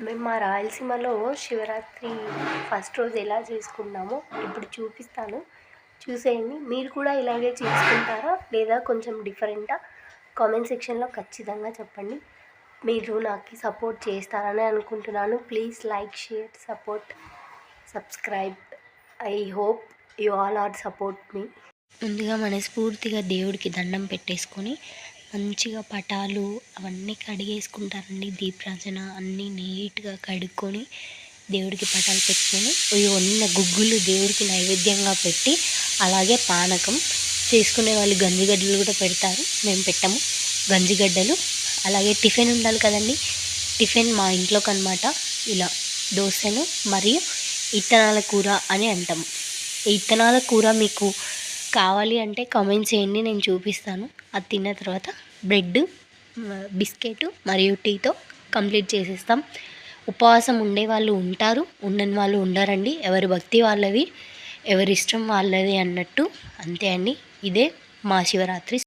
మేము మా రాయలసీమలో శివరాత్రి ఫస్ట్ రోజు ఎలా చేసుకున్నామో ఇప్పుడు చూపిస్తాను. చూసేయండి. మీరు కూడా ఇలాగే చేసుకుంటారా లేదా కొంచెం డిఫరెంటా? కామెంట్ సెక్షన్లో ఖచ్చితంగా చెప్పండి. మీరు నాకు సపోర్ట్ చేస్తారని అనుకుంటున్నాను. Please like, share, support, subscribe. I hope you all are support me. ముందుగా మనస్ఫూర్తిగా దేవుడికి దండం పెట్టేసుకొని మంచిగా పటాలు అవన్నీ కడిగేసుకుంటారండి. దీపారాజన అన్నీ నీట్గా కడుక్కొని దేవుడికి పటాలు పెట్టుకొని ఉన్న గుగ్గులు దేవుడికి నైవేద్యంగా పెట్టి, అలాగే పానకం చేసుకునే వాళ్ళు గంజిగడ్డలు కూడా పెడతారు. మేము పెట్టము గంజిగడ్డలు. అలాగే టిఫిన్ ఉండాలి కదండి. టిఫిన్ మా ఇంట్లోకి అనమాట ఇలా దోశను మరియు ఇత్తనాల కూర అని అంటాము. ఈ ఇత్తనాల కూర మీకు కావాలి అంటే కామెంట్ చేయండి, నేను చూపిస్తాను. అది తిన్న తర్వాత బ్రెడ్, బిస్కెట్ మరియు టీతో కంప్లీట్ చేసేస్తాం. ఉపవాసం ఉండే వాళ్ళు ఉంటారు, ఉండని వాళ్ళు ఉండరండి. ఎవరి భక్తి వాళ్ళది, ఎవరి ఇష్టం వాళ్ళది అన్నట్టు. అంతే అండి. ఇదే మా శివరాత్రి.